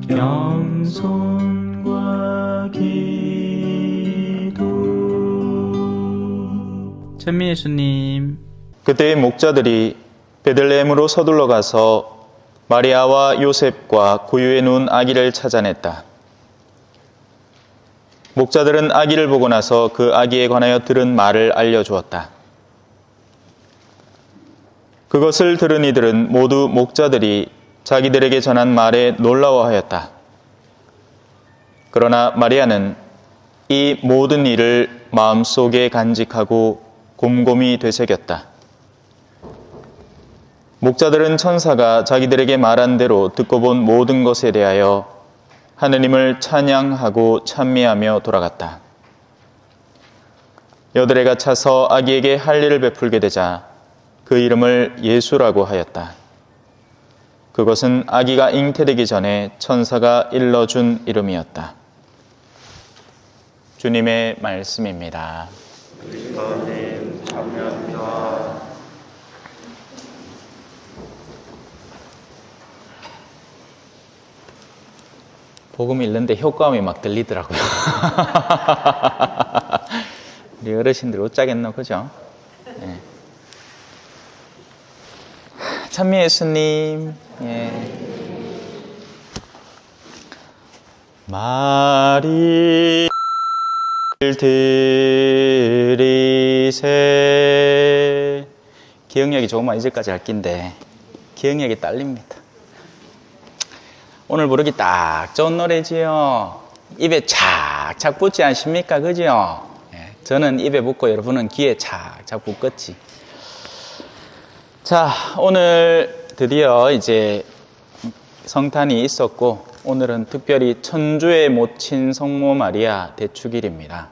겸손과 기도. 찬미 예수님. 그때의 목자들이 베들레헴으로 서둘러 가서 마리아와 요셉과 구유에 누운 아기를 찾아냈다. 목자들은 아기를 보고 나서 그 아기에 관하여 들은 말을 알려주었다. 그것을 들은 이들은 모두 목자들이 자기들에게 전한 말에 놀라워하였다. 그러나 마리아는 이 모든 일을 마음속에 간직하고 곰곰이 되새겼다. 목자들은 천사가 자기들에게 말한 대로 듣고 본 모든 것에 대하여 하느님을 찬양하고 찬미하며 돌아갔다. 여드레가 차서 아기에게 할례를 베풀게 되자 그 이름을 예수라고 하였다. 그것은 아기가 잉태되기 전에 천사가 일러준 이름이었다. 주님의 말씀입니다. 그리스도님 감사합니다. 복음 읽는데 효과음이 막 들리더라고요. 우리 어르신들 어쩌겠노, 그죠? 네. 찬미 예수님. 예. 마리를 들이세. 기억력이 조금만 이제까지 할 낀데 기억력이 딸립니다. 오늘 부르기 딱 좋은 노래지요. 입에 착착 붙지 않습니까? 그죠? 예, 저는 입에 붙고 여러분은 귀에 착착 붙겠지. 자, 오늘 드디어 이제 성탄이 있었고, 오늘은 특별히 천주의 모친 성모 마리아 대축일입니다.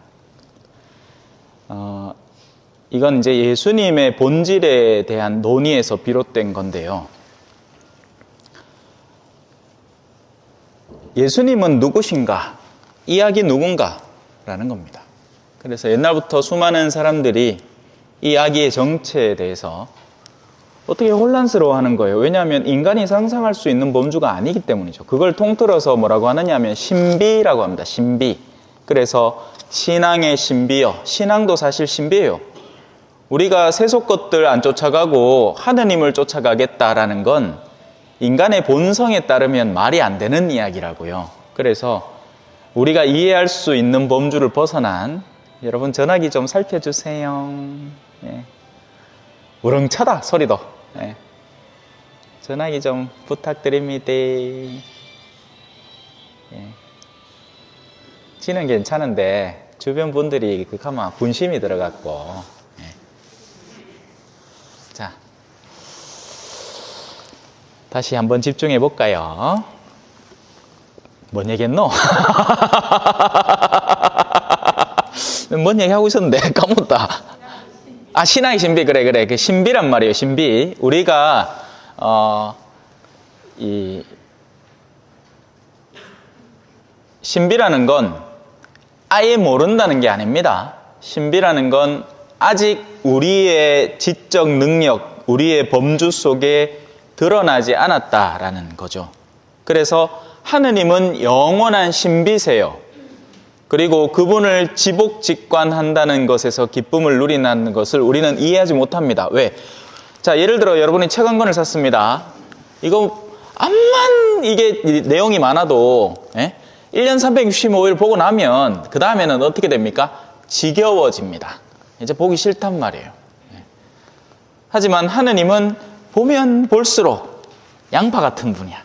이건 이제 예수님의 본질에 대한 논의에서 비롯된 건데요. 예수님은 누구신가? 이야기 누군가? 라는 겁니다. 그래서 옛날부터 수많은 사람들이 이 아기의 정체에 대해서 어떻게 혼란스러워하는 거예요. 왜냐하면 인간이 상상할 수 있는 범주가 아니기 때문이죠. 그걸 통틀어서 뭐라고 하느냐 하면 신비라고 합니다. 신비. 그래서 신앙의 신비요. 신앙도 사실 신비예요. 우리가 세속 것들 안 쫓아가고 하느님을 쫓아가겠다라는 건 인간의 본성에 따르면 말이 안 되는 이야기라고요. 그래서 우리가 이해할 수 있는 범주를 벗어난, 여러분 전화기 좀 살펴주세요. 예. 우렁차다 소리도. 예. 전화기 좀 부탁드립니다. 예. 지는 괜찮은데 주변 분들이 그하면 분심이 들어갔고. 예. 자, 다시 한번 집중해 볼까요? 뭔 얘기했노? 뭔 얘기하고 있었는데 까먹었다. 아, 신앙의 신비. 그래. 그 신비란 말이에요. 신비. 우리가 이 신비라는 건 아예 모른다는 게 아닙니다. 신비라는 건 아직 우리의 지적 능력, 우리의 범주 속에 드러나지 않았다라는 거죠. 그래서 하느님은 영원한 신비세요. 그리고 그분을 지복직관한다는 것에서 기쁨을 누리는 것을 우리는 이해하지 못합니다. 왜? 자, 예를 들어 여러분이 책 한 권을 샀습니다. 이거 암만 이게 내용이 많아도 1년 365일 보고 나면 그 다음에는 어떻게 됩니까? 지겨워집니다. 이제 보기 싫단 말이에요. 하지만 하느님은 보면 볼수록 양파 같은 분이야.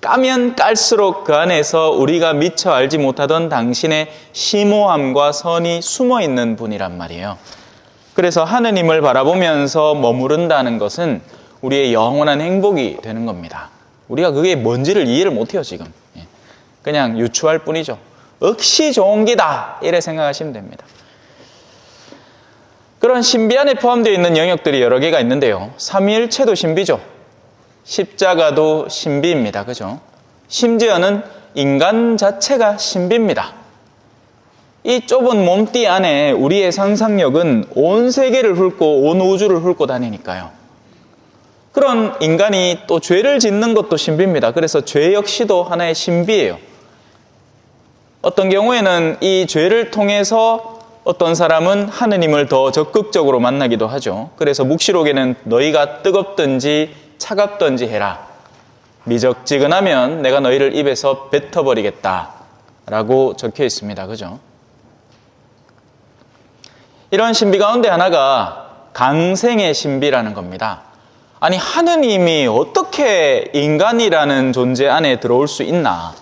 까면 깔수록 그 안에서 우리가 미처 알지 못하던 당신의 심오함과 선이 숨어 있는 분이란 말이에요. 그래서 하느님을 바라보면서 머무른다는 것은 우리의 영원한 행복이 되는 겁니다. 우리가 그게 뭔지를 이해를 못해요, 지금. 그냥 유추할 뿐이죠. 억시 좋은 기다 이래 생각하시면 됩니다. 그런 신비 안에 포함되어 있는 영역들이 여러 개가 있는데요. 삼위일체도 신비죠. 십자가도 신비입니다. 그죠? 심지어는 인간 자체가 신비입니다. 이 좁은 몸띠 안에 우리의 상상력은 온 세계를 훑고 온 우주를 훑고 다니니까요. 그런 인간이 또 죄를 짓는 것도 신비입니다. 그래서 죄 역시도 하나의 신비예요. 어떤 경우에는 이 죄를 통해서 어떤 사람은 하느님을 더 적극적으로 만나기도 하죠. 그래서 묵시록에는 너희가 뜨겁든지 차갑든지 해라. 미적지근하면 내가 너희를 입에서 뱉어버리겠다 라고 적혀 있습니다. 그죠? 이런 신비 가운데 하나가 강생의 신비라는 겁니다. 아니, 하느님이 어떻게 인간이라는 존재 안에 들어올 수 있나?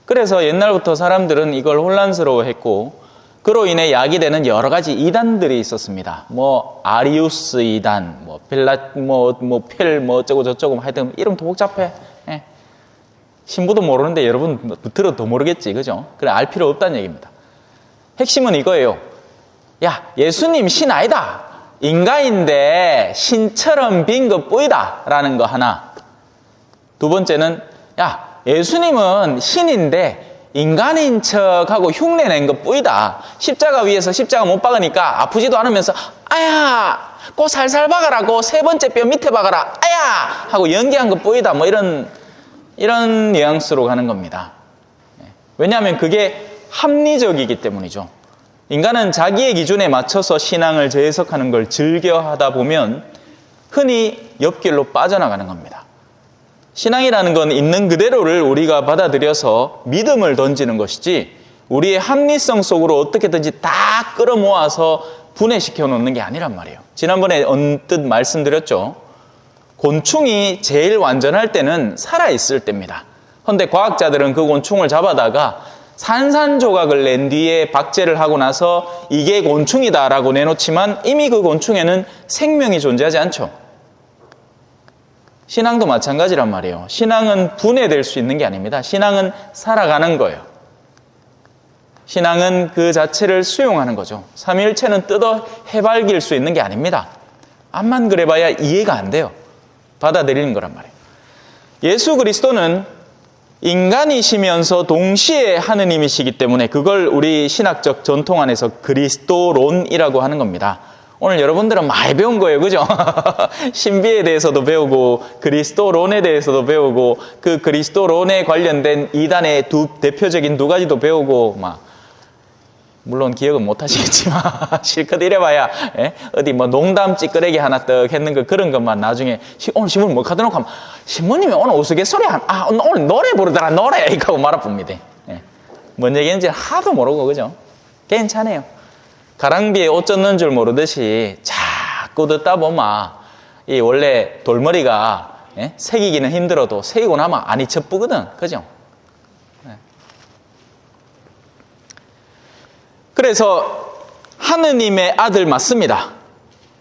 그래서 옛날부터 사람들은 이걸 혼란스러워했고, 그로 인해 야기되는 여러 가지 이단들이 있었습니다. 뭐 아리우스 이단, 뭐 필라, 필, 어쩌고 저쩌고, 하여튼 이름도 복잡해. 예. 신부도 모르는데 여러분 들어도 더 모르겠지, 그죠? 그래, 알 필요 없다는 얘기입니다. 핵심은 이거예요. 야, 예수님 신 아니다. 인간인데 신처럼 빈 것 뿌이다 라는 거 하나. 두 번째는 야, 예수님은 신인데 인간인 척하고 흉내낸 것 뿌이다. 십자가 위에서 십자가 못 박으니까 아프지도 않으면서 아야 꼭 살살 박아라고 세 번째 뼈 밑에 박아라 아야 하고 연기한 것 뿌이다. 뭐 이런 뉘앙스로 가는 겁니다. 왜냐하면 그게 합리적이기 때문이죠. 인간은 자기의 기준에 맞춰서 신앙을 재해석하는 걸 즐겨 하다 보면 흔히 옆길로 빠져나가는 겁니다. 신앙이라는 건 있는 그대로를 우리가 받아들여서 믿음을 던지는 것이지 우리의 합리성 속으로 어떻게든지 다 끌어모아서 분해시켜 놓는 게 아니란 말이에요. 지난번에 언뜻 말씀드렸죠. 곤충이 제일 완전할 때는 살아있을 때입니다. 그런데 과학자들은 그 곤충을 잡아다가 산산조각을 낸 뒤에 박제를 하고 나서 이게 곤충이다라고 내놓지만 이미 그 곤충에는 생명이 존재하지 않죠. 신앙도 마찬가지란 말이에요. 신앙은 분해될 수 있는 게 아닙니다. 신앙은 살아가는 거예요. 신앙은 그 자체를 수용하는 거죠. 삼위일체는 뜯어 해발길 수 있는 게 아닙니다. 암만 그래봐야 이해가 안 돼요. 받아들이는 거란 말이에요. 예수 그리스도는 인간이시면서 동시에 하느님이시기 때문에 그걸 우리 신학적 전통 안에서 그리스도론이라고 하는 겁니다. 오늘 여러분들은 많이 배운 거예요. 그죠? 신비에 대해서도 배우고 그리스도론에 대해서도 배우고 그 그리스도론에 관련된 이단의 대표적인 두 가지도 배우고 물론 기억은 못 하시겠지만 실컷 이래봐야 어디 뭐 농담 찌끄레기 하나 떡 했는 거 그런 것만 나중에 오늘 신문 뭐 가져놓고 하면 신부님이 오늘 우스갯소리 오늘 노래 부르더라 노래 이렇게 하고 말아봅니다. 뭔 얘기인지 하도 모르고 그죠? 괜찮아요. 가랑비에 옷 젖는 줄 모르듯이 자꾸 듣다 보면 이 원래 돌머리가 새기기는 힘들어도 새기고 나면 안 잊혀쁘거든. 그죠? 그래서 하느님의 아들 맞습니다.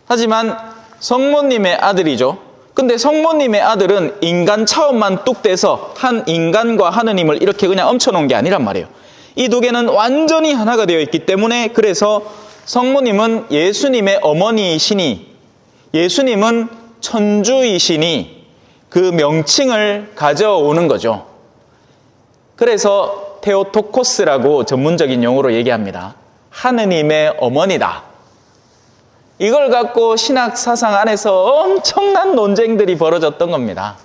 하지만 성모님의 아들이죠. 근데 성모님의 아들은 인간 차원만 뚝 떼서 한 인간과 하느님을 이렇게 그냥 얹혀놓은 게 아니란 말이에요. 이 두 개는 완전히 하나가 되어 있기 때문에 그래서 성모님은 예수님의 어머니이시니 예수님은 천주이시니 그 명칭을 가져오는 거죠. 그래서 테오토코스라고 전문적인 용어로 얘기합니다. 하느님의 어머니다. 이걸 갖고 신학 사상 안에서 엄청난 논쟁들이 벌어졌던 겁니다.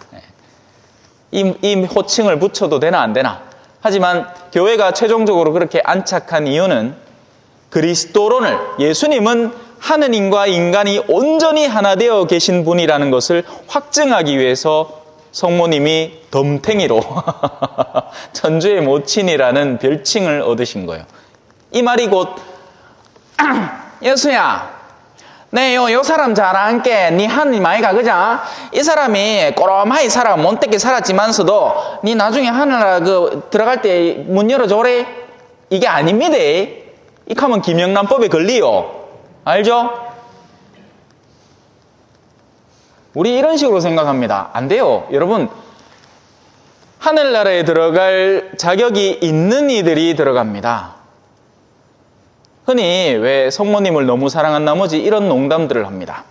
이 호칭을 붙여도 되나 안 되나. 하지만 교회가 최종적으로 그렇게 안착한 이유는 그리스도론을 예수님은 하느님과 인간이 온전히 하나 되어 계신 분이라는 것을 확증하기 위해서 성모님이 덤탱이로 천주의 모친이라는 별칭을 얻으신 거예요. 이 말이 곧 여수야 요 사람 잘 안게 니 하느님 아이가 그죠? 이 사람이 꼬롬하이 살아 못되게 살았지만서도 니 나중에 하늘나라 들어갈 때 문 열어줘래 이게 아닙니다. 이 하면 김영란법에 걸리요. 알죠? 우리 이런 식으로 생각합니다. 안 돼요. 여러분 하늘나라에 들어갈 자격이 있는 이들이 들어갑니다. 흔히 왜 성모님을 너무 사랑한 나머지 이런 농담들을 합니다.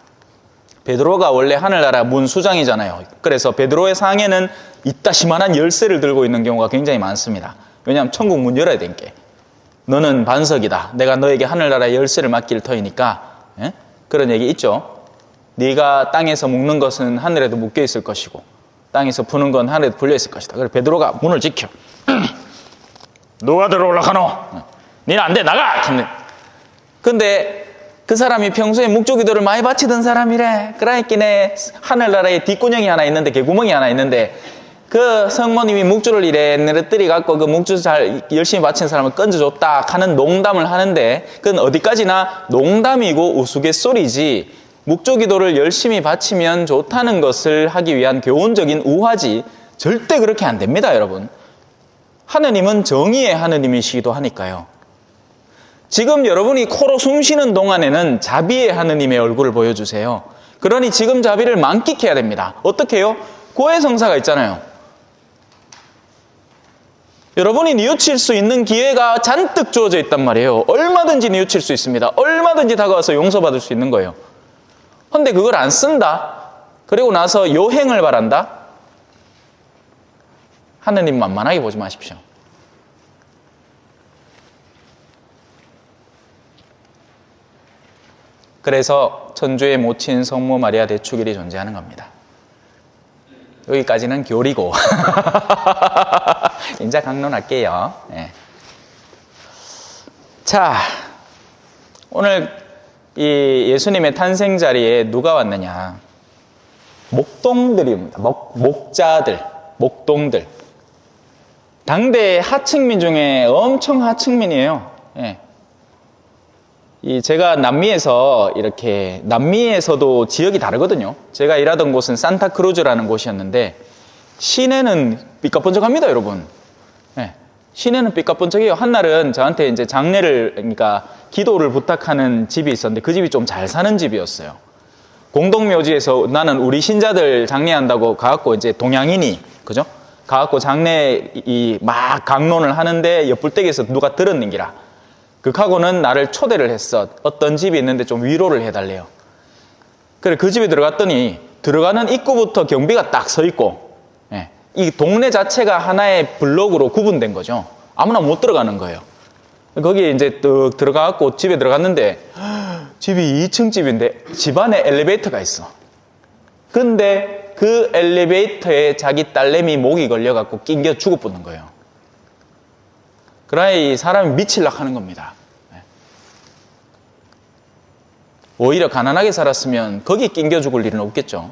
베드로가 원래 하늘나라 문수장이잖아요. 그래서 베드로의 상에는 이따시만한 열쇠를 들고 있는 경우가 굉장히 많습니다. 왜냐하면 천국 문 열어야 되니까. 너는 반석이다. 내가 너에게 하늘나라의 열쇠를 맡길 터이니까. 그런 얘기 있죠. 네가 땅에서 묶는 것은 하늘에도 묶여 있을 것이고 땅에서 푸는 건 하늘에도 풀려 있을 것이다. 그래서 베드로가 문을 지켜. 누가 들어올라 하노? 니는 안 돼, 나가! 근데 그 사람이 평소에 묵조기도를 많이 바치던 사람이래. 그러니까 하늘나라에 뒷구녕이 하나 있는데, 개구멍이 하나 있는데, 그 성모님이 묵주를 이래 내려뜨리 갖고 그 묵주 잘 열심히 바친 사람을 건져줬다 하는 농담을 하는데, 그건 어디까지나 농담이고 우스갯소리지, 묵조기도를 열심히 바치면 좋다는 것을 하기 위한 교훈적인 우화지, 절대 그렇게 안 됩니다, 여러분. 하느님은 정의의 하느님이시기도 하니까요. 지금 여러분이 코로 숨 쉬는 동안에는 자비의 하느님의 얼굴을 보여주세요. 그러니 지금 자비를 만끽해야 됩니다. 어떻게 해요? 고해성사가 있잖아요. 여러분이 뉘우칠 수 있는 기회가 잔뜩 주어져 있단 말이에요. 얼마든지 뉘우칠 수 있습니다. 얼마든지 다가와서 용서받을 수 있는 거예요. 근데 그걸 안 쓴다? 그리고 나서 요행을 바란다? 하느님 만만하게 보지 마십시오. 그래서 천주의 모친 성모 마리아 대축일이 존재하는 겁니다. 여기까지는 교리고 이제 강론할게요. 네. 자, 오늘 이 예수님의 탄생 자리에 누가 왔느냐? 목동들입니다. 목자들, 목동들. 당대 하층민 중에 엄청 하층민이에요. 예. 제가 남미에서도 지역이 다르거든요. 제가 일하던 곳은 산타크루즈라는 곳이었는데, 시내는 삐까뻔쩍합니다, 여러분. 예. 시내는 삐까뻔쩍해요. 한날은 저한테 이제 그러니까 기도를 부탁하는 집이 있었는데, 그 집이 좀 잘 사는 집이었어요. 공동묘지에서 나는 우리 신자들 장례한다고 가갖고 이제 동양인이, 그죠? 가갖고 장례 막 강론을 하는데 옆불댁에서 누가 들었는기라. 극하고는 나를 초대를 했어. 어떤 집이 있는데 좀 위로를 해달래요. 그래, 그 집에 들어갔더니 들어가는 입구부터 경비가 딱 서 있고, 예, 이 동네 자체가 하나의 블록으로 구분된 거죠. 아무나 못 들어가는 거예요. 거기에 이제 뚝 들어가갖고 집에 들어갔는데, 집이 2층 집인데 집 안에 엘리베이터가 있어. 근데 그 엘리베이터에 자기 딸내미 목이 걸려갖고 낑겨 죽어붙는 거예요. 그러나 이 사람이 미치려고 하는 겁니다. 오히려 가난하게 살았으면 거기 낑겨 죽을 일은 없겠죠.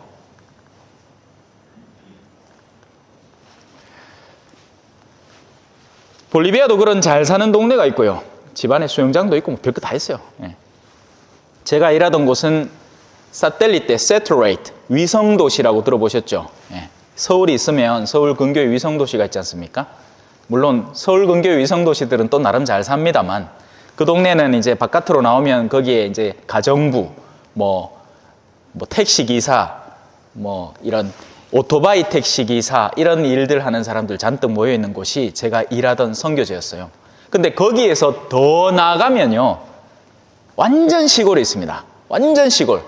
볼리비아도 그런 잘 사는 동네가 있고요. 집안에 수영장도 있고 뭐 별거 다 있어요. 제가 일하던 곳은 사텔리테, 세터레이트, 위성도시라고 들어보셨죠? 서울이 있으면 서울 근교에 위성도시가 있지 않습니까? 물론 서울 근교의 위성도시들은 또 나름 잘 삽니다만, 그 동네는 이제 바깥으로 나오면 거기에 이제 가정부, 뭐 택시기사, 뭐 이런 오토바이 택시기사, 이런 일들 하는 사람들 잔뜩 모여 있는 곳이 제가 일하던 선교제였어요. 근데 거기에서 더 나가면요, 완전 시골에 있습니다. 완전 시골.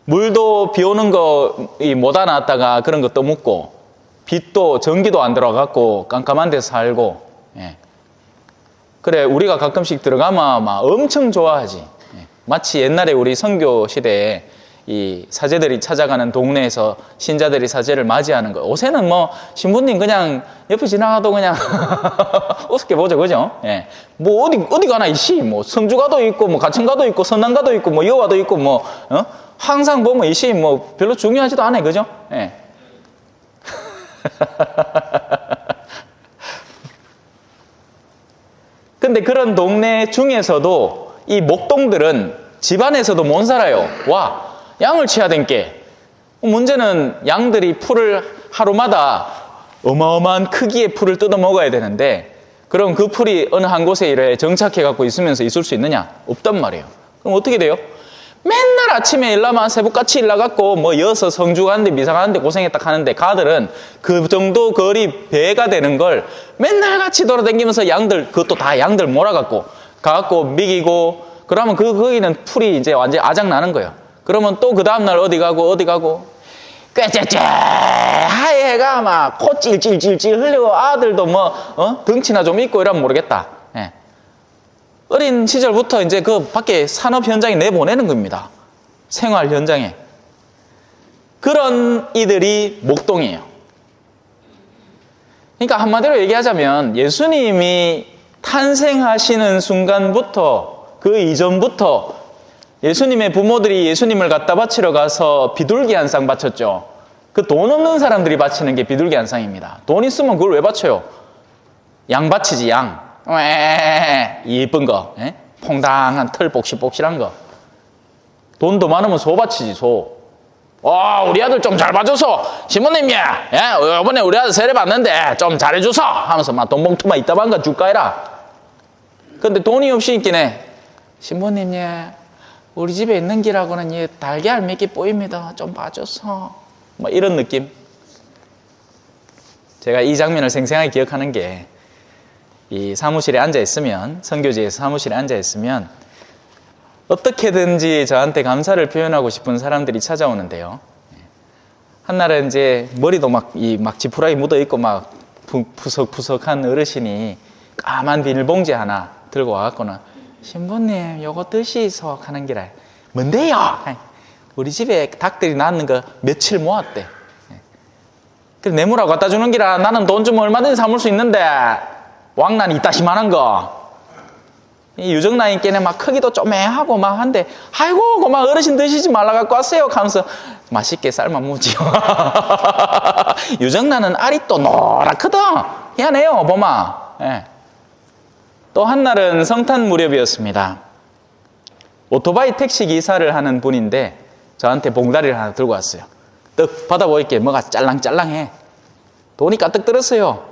물도 비 오는 거 못 안았다가 그런 거 떠먹고, 빛도 전기도 안 들어가갖고 깜깜한 데서 살고, 예. 그래, 우리가 가끔씩 들어가면 막 엄청 좋아하지. 예. 마치 옛날에 우리 선교 시대에 이 사제들이 찾아가는 동네에서 신자들이 사제를 맞이하는 거. 요새는 뭐 신부님 그냥 옆에 지나가도 그냥 우습게 보죠, 그죠? 예. 뭐 어디 가나 이씨, 뭐 성주가도 있고, 뭐 가천가도 있고, 선남가도 있고, 뭐 여와도 있고, 뭐 항상 보면 이씨 뭐 별로 중요하지도 않아요, 그죠? 예. 근데 그런 동네 중에서도 이 목동들은 집안에서도 못 살아요. 와, 양을 치야 된게. 문제는 양들이 풀을 하루마다 어마어마한 크기의 풀을 뜯어 먹어야 되는데, 그럼 그 풀이 어느 한 곳에 이래 정착해 갖고 있으면서 있을 수 있느냐? 없단 말이에요. 그럼 어떻게 돼요? 맨날 아침에 일나면 새벽같이 일나갖고 뭐 여서 성주 가는데 미사 가는데 고생했다 하는데, 가들은 그 정도 거리 배가 되는 걸 맨날 같이 돌아다니면서 양들, 그것도 다 양들 몰아갖고 가갖고 미기고, 그러면 거기는 풀이 이제 완전히 아작나는 거예요. 그러면 또 그 다음날 어디 가고 꾀째째 하얘가 막 코 찔찔찔찔 흘리고, 아들도 뭐 덩치나 좀 있고 이러면 모르겠다. 예. 어린 시절부터 이제 그 밖에 산업 현장에 내보내는 겁니다. 생활 현장에. 그런 이들이 목동이에요. 그러니까 한마디로 얘기하자면 예수님이 탄생하시는 순간부터 그 이전부터 예수님의 부모들이 예수님을 갖다 바치러 가서 비둘기 한 쌍 바쳤죠. 그 돈 없는 사람들이 바치는 게 비둘기 한 쌍입니다. 돈 있으면 그걸 왜 바쳐요? 양 바치지, 양. 이쁜 거. 퐁당한 털 복실복실한 거. 돈 더 많으면 소 바치지, 소. 우리 아들 좀 잘 봐줘서 신부님이 이번에 우리 아들 세례 받는데 좀 잘해줘서 하면서 막 돈 봉투만 이따만 거 줄까 해라. 근데 돈이 없이 있긴 해. 신부님, 우리 집에 있는 기라고는 달걀 몇 개 보입니다. 좀 봐줘서. 뭐 이런 느낌. 제가 이 장면을 생생하게 기억하는 게 이 사무실에 앉아 있으면, 선교지에서 사무실에 앉아 있으면 어떻게든지 저한테 감사를 표현하고 싶은 사람들이 찾아오는데요. 한날은 이제 머리도 막 지푸라기 묻어 있고 막 푸석푸석한 어르신이 까만 비닐봉지 하나 들고 와갖고는 신부님 요거 드시소 하는 기라. 뭔데요? 우리 집에 닭들이 낳는 거 며칠 모았대. 그래서 뇌물하고 갖다 주는 기라. 나는 돈 좀 얼마든지 삼을 수 있는데 왕난 이따시만한 거. 이 유정란이께는 막 크기도 쪼매하고 막 한데 아이고 고마 어르신 드시지 말라 갖고 왔어요 하면서 맛있게 삶아 무지요. 유정란은 알이 또 노랗거든. 희한해요 보마. 또 한날은 성탄 무렵이었습니다. 오토바이 택시 기사를 하는 분인데 저한테 봉다리를 하나 들고 왔어요. 떡 받아보니까 뭐가 짤랑짤랑해. 돈이 가득 들었어요.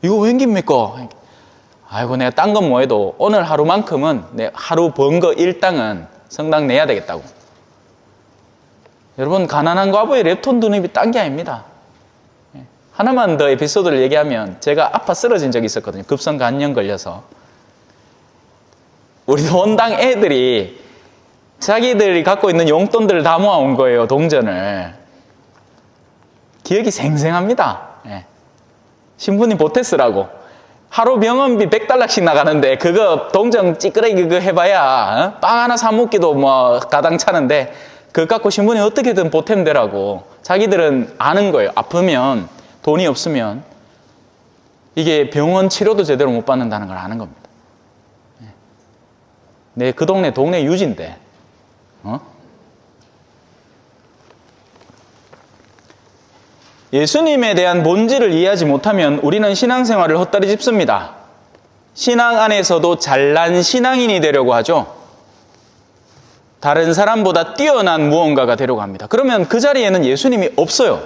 이거 웬깁니까? 아이고 내가 딴 건 뭐해도 오늘 하루만큼은 내 하루 번 거 일당은 성당 내야 되겠다고. 여러분 가난한 과부의 랩톤 두릅이 딴 게 아닙니다. 하나만 더 에피소드를 얘기하면 제가 아파 쓰러진 적이 있었거든요. 급성 간염 걸려서. 우리 원당 애들이 자기들이 갖고 있는 용돈들을 다 모아온 거예요. 동전을. 기억이 생생합니다. 신부님 보태 쓰라고. 하루 병원비 $100씩 나가는데 그거 동전 찌끄레기 그거 해봐야 빵 하나 사 먹기도 뭐 가당 차는데 그거 갖고 신부님 어떻게든 보탬 되라고. 자기들은 아는 거예요. 아프면 돈이 없으면 이게 병원 치료도 제대로 못 받는다는 걸 아는 겁니다. 내 그 동네 유지인데 예수님에 대한 본질을 이해하지 못하면 우리는 신앙생활을 헛다리 짚습니다. 신앙 안에서도 잘난 신앙인이 되려고 하죠. 다른 사람보다 뛰어난 무언가가 되려고 합니다. 그러면 그 자리에는 예수님이 없어요.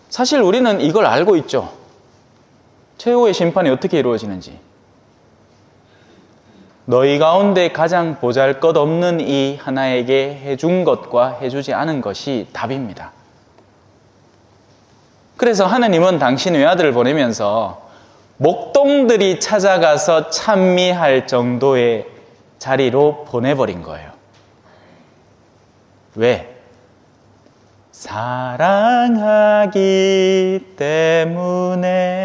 사실 우리는 이걸 알고 있죠. 최후의 심판이 어떻게 이루어지는지. 너희 가운데 가장 보잘것없는 이 하나에게 해준 것과 해주지 않은 것이 답입니다. 그래서 하느님은 당신 외아들을 보내면서 목동들이 찾아가서 찬미할 정도의 자리로 보내버린 거예요. 왜? 사랑하기 때문에.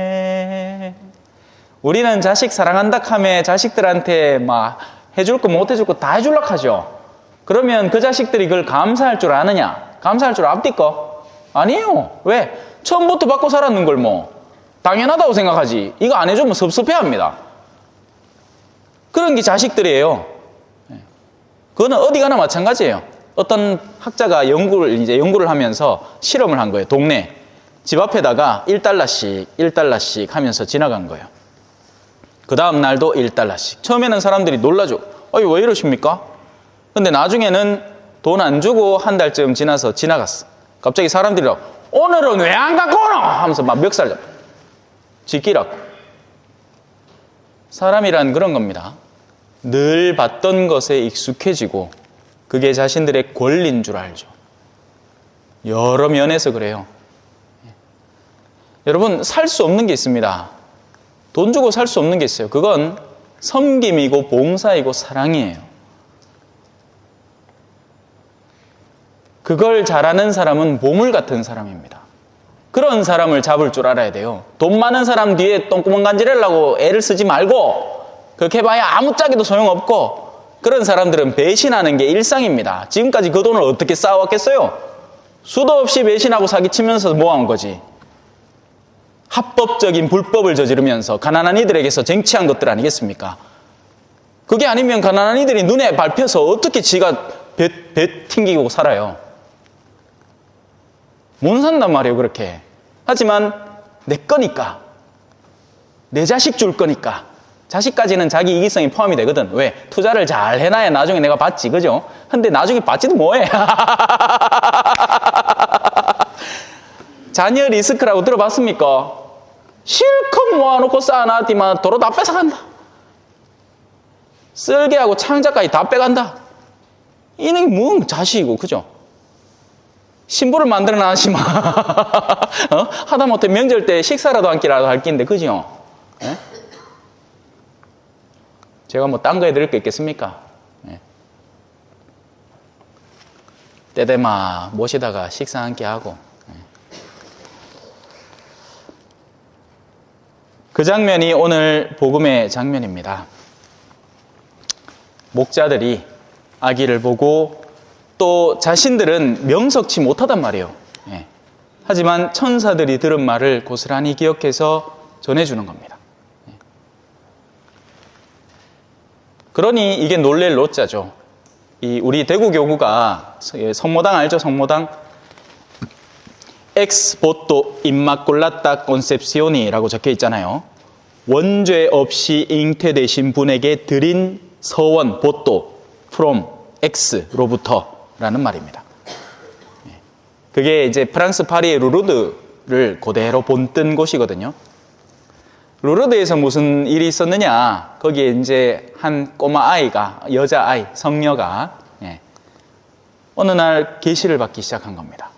우리는 자식 사랑한다 하면 자식들한테 막 해줄 거 못 해줄 거 다 해줄라 하죠. 그러면 그 자식들이 그걸 감사할 줄 아느냐? 감사할 줄 압니까? 아니에요. 왜? 처음부터 받고 살았는 걸 뭐 당연하다고 생각하지. 이거 안 해주면 섭섭해합니다. 그런 게 자식들이에요. 그거는 어디 가나 마찬가지예요. 어떤 학자가 연구를 하면서 실험을 한 거예요. 동네 집 앞에다가 $1씩 하면서 지나간 거예요. 그 다음 날도 $1씩. 처음에는 사람들이 놀라죠. 왜 이러십니까? 근데 나중에는 돈 안 주고 한 달쯤 지나서 지나갔어. 갑자기 사람들이 오늘은 왜 안 갖고 오노? 하면서 막 멱살 잡고. 지키라고. 사람이란 그런 겁니다. 늘 봤던 것에 익숙해지고 그게 자신들의 권리인 줄 알죠. 여러 면에서 그래요. 여러분, 살 수 없는 게 있습니다. 돈 주고 살 수 없는 게 있어요. 그건 섬김이고 봉사이고 사랑이에요. 그걸 잘하는 사람은 보물 같은 사람입니다. 그런 사람을 잡을 줄 알아야 돼요. 돈 많은 사람 뒤에 똥구멍 간지르려고 애를 쓰지 말고 그렇게 해봐야 아무짝에도 소용없고 그런 사람들은 배신하는 게 일상입니다. 지금까지 그 돈을 어떻게 쌓아왔겠어요? 수도 없이 배신하고 사기치면서 모아온 거지. 합법적인 불법을 저지르면서 가난한 이들에게서 쟁취한 것들 아니겠습니까? 그게 아니면 가난한 이들이 눈에 밟혀서 어떻게 지가 배 튕기고 살아요? 못 산단 말이에요, 그렇게. 하지만 내 거니까, 내 자식 줄 거니까. 자식까지는 자기 이기성이 포함이 되거든. 왜? 투자를 잘 해놔야 나중에 내가 받지, 그죠? 근데 나중에 받지도 뭐해? 자녀 리스크라고 들어봤습니까? 실컷 모아놓고 쌓아놨지만 도로 다 뺏어간다. 쓸개하고 창자까지 다 빼간다. 이놈이 뭔 자식이고, 그죠? 신부를 만들어 놨지만 하다못해 명절 때 식사라도 한 끼라도 할 끼인데, 그죠? 예? 제가 뭐 딴 거 해드릴 거 있겠습니까? 예. 때되마 모시다가 식사 한 끼 하고. 예. 그 장면이 오늘 복음의 장면입니다. 목자들이 아기를 보고 또 자신들은 명석치 못하단 말이에요. 예. 하지만 천사들이 들은 말을 고스란히 기억해서 전해주는 겁니다. 예. 그러니 이게 놀랄 노자죠. 우리 대구교구가 성모당 알죠? 성모당 엑스 보토 임마콜라타 콘셉시오니라고 적혀 있잖아요. 원죄 없이 잉태되신 분에게 드린 서원 보토 from X로부터라는 말입니다. 그게 이제 프랑스 파리의 루르드를 그대로 본뜬 곳이거든요. 루르드에서 무슨 일이 있었느냐? 거기에 이제 한 꼬마 아이가, 여자아이, 성녀가 어느 날 계시를 받기 시작한 겁니다.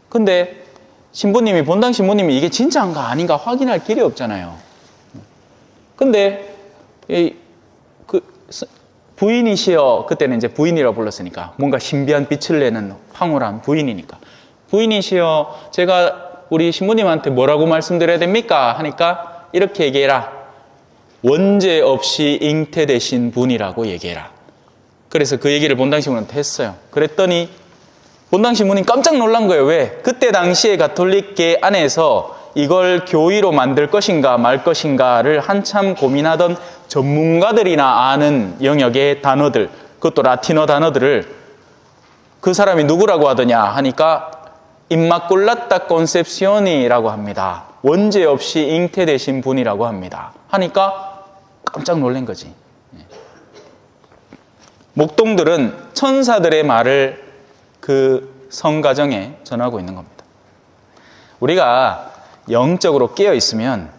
근데 신부님이, 본당 신부님이 이게 진짜인가 아닌가 확인할 길이 없잖아요. 근데 부인이시여, 그때는 이제 부인이라고 불렀으니까 뭔가 신비한 빛을 내는 황홀한 부인이니까, 부인이시여, 제가 우리 신부님한테 뭐라고 말씀드려야 됩니까? 하니까 이렇게 얘기해라. 원죄 없이 잉태되신 분이라고 얘기해라. 그래서 그 얘기를 본당 신부님한테 했어요. 그랬더니 본당 신부님 깜짝 놀란 거예요. 왜? 그때 당시에 가톨릭계 안에서 이걸 교의로 만들 것인가 말 것인가를 한참 고민하던 전문가들이나 아는 영역의 단어들, 그것도 라틴어 단어들을 그 사람이 누구라고 하더냐 하니까 임마콜라타 콘셉시오니라고 합니다. 원죄 없이 잉태되신 분이라고 합니다. 하니까 깜짝 놀란 거지. 목동들은 천사들의 말을 그 성가정에 전하고 있는 겁니다. 우리가 영적으로 깨어 있으면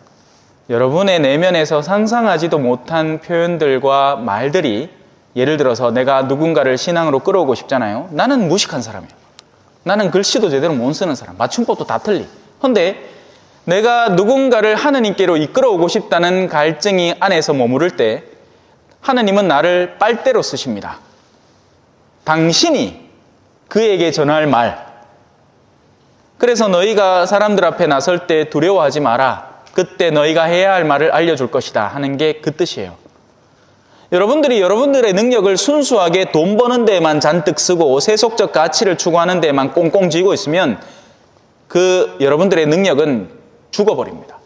여러분의 내면에서 상상하지도 못한 표현들과 말들이, 예를 들어서 내가 누군가를 신앙으로 끌어오고 싶잖아요. 나는 무식한 사람이에요. 나는 글씨도 제대로 못 쓰는 사람, 맞춤법도 다 틀리. 그런데 내가 누군가를 하느님께로 이끌어오고 싶다는 갈증이 안에서 머무를 때 하느님은 나를 빨대로 쓰십니다. 당신이 그에게 전할 말, 그래서 너희가 사람들 앞에 나설 때 두려워하지 마라. 그때 너희가 해야 할 말을 알려줄 것이다 하는 게 그 뜻이에요. 여러분들이 여러분들의 능력을 순수하게 돈 버는 데에만 잔뜩 쓰고 세속적 가치를 추구하는 데에만 꽁꽁 쥐고 있으면 그 여러분들의 능력은 죽어버립니다.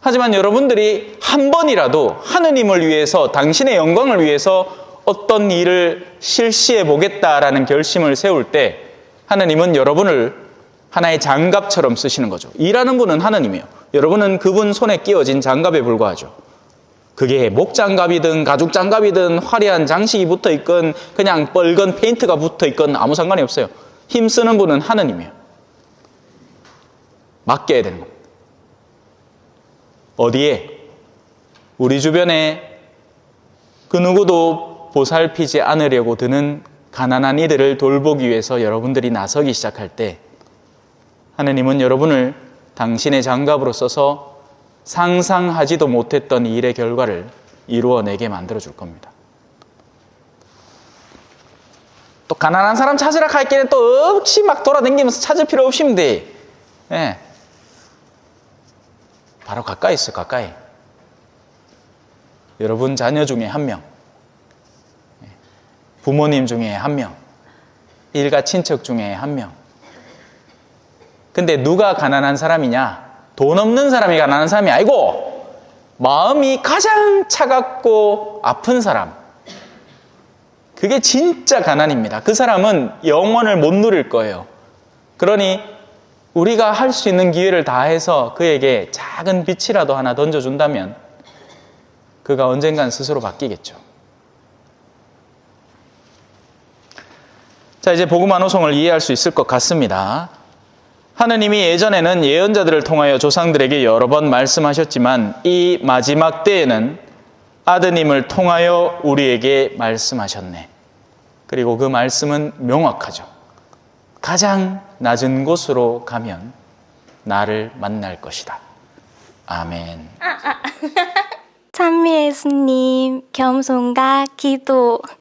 하지만 여러분들이 한 번이라도 하느님을 위해서, 당신의 영광을 위해서 어떤 일을 실시해 보겠다라는 결심을 세울 때 하느님은 여러분을 하나의 장갑처럼 쓰시는 거죠. 일하는 분은 하느님이에요. 여러분은 그분 손에 끼워진 장갑에 불과하죠. 그게 목장갑이든 가죽장갑이든 화려한 장식이 붙어있건 그냥 뻘건 페인트가 붙어있건 아무 상관이 없어요. 힘쓰는 분은 하느님이에요. 맡겨야 되는 겁니다. 어디에? 우리 주변에 그 누구도 보살피지 않으려고 드는 가난한 이들을 돌보기 위해서 여러분들이 나서기 시작할 때 하느님은 여러분을 당신의 장갑으로 써서 상상하지도 못했던 일의 결과를 이루어내게 만들어줄 겁니다. 또 가난한 사람 찾으라 할게는 또 없이 막 돌아다니면서 찾을 필요 없으면 돼. 예. 바로 가까이 있어, 가까이. 여러분 자녀 중에 한 명, 부모님 중에 한 명, 일가 친척 중에 한 명. 근데 누가 가난한 사람이냐? 돈 없는 사람이 가난한 사람이 아니고 마음이 가장 차갑고 아픈 사람. 그게 진짜 가난입니다. 그 사람은 영원을 못 누릴 거예요. 그러니 우리가 할 수 있는 기회를 다해서 그에게 작은 빛이라도 하나 던져준다면 그가 언젠간 스스로 바뀌겠죠. 자, 이제 복음 환호성을 이해할 수 있을 것 같습니다. 하느님이 예전에는 예언자들을 통하여 조상들에게 여러 번 말씀하셨지만 이 마지막 때에는 아드님을 통하여 우리에게 말씀하셨네. 그리고 그 말씀은 명확하죠. 가장 낮은 곳으로 가면 나를 만날 것이다. 아멘. 찬미 예수님, 겸손과 기도.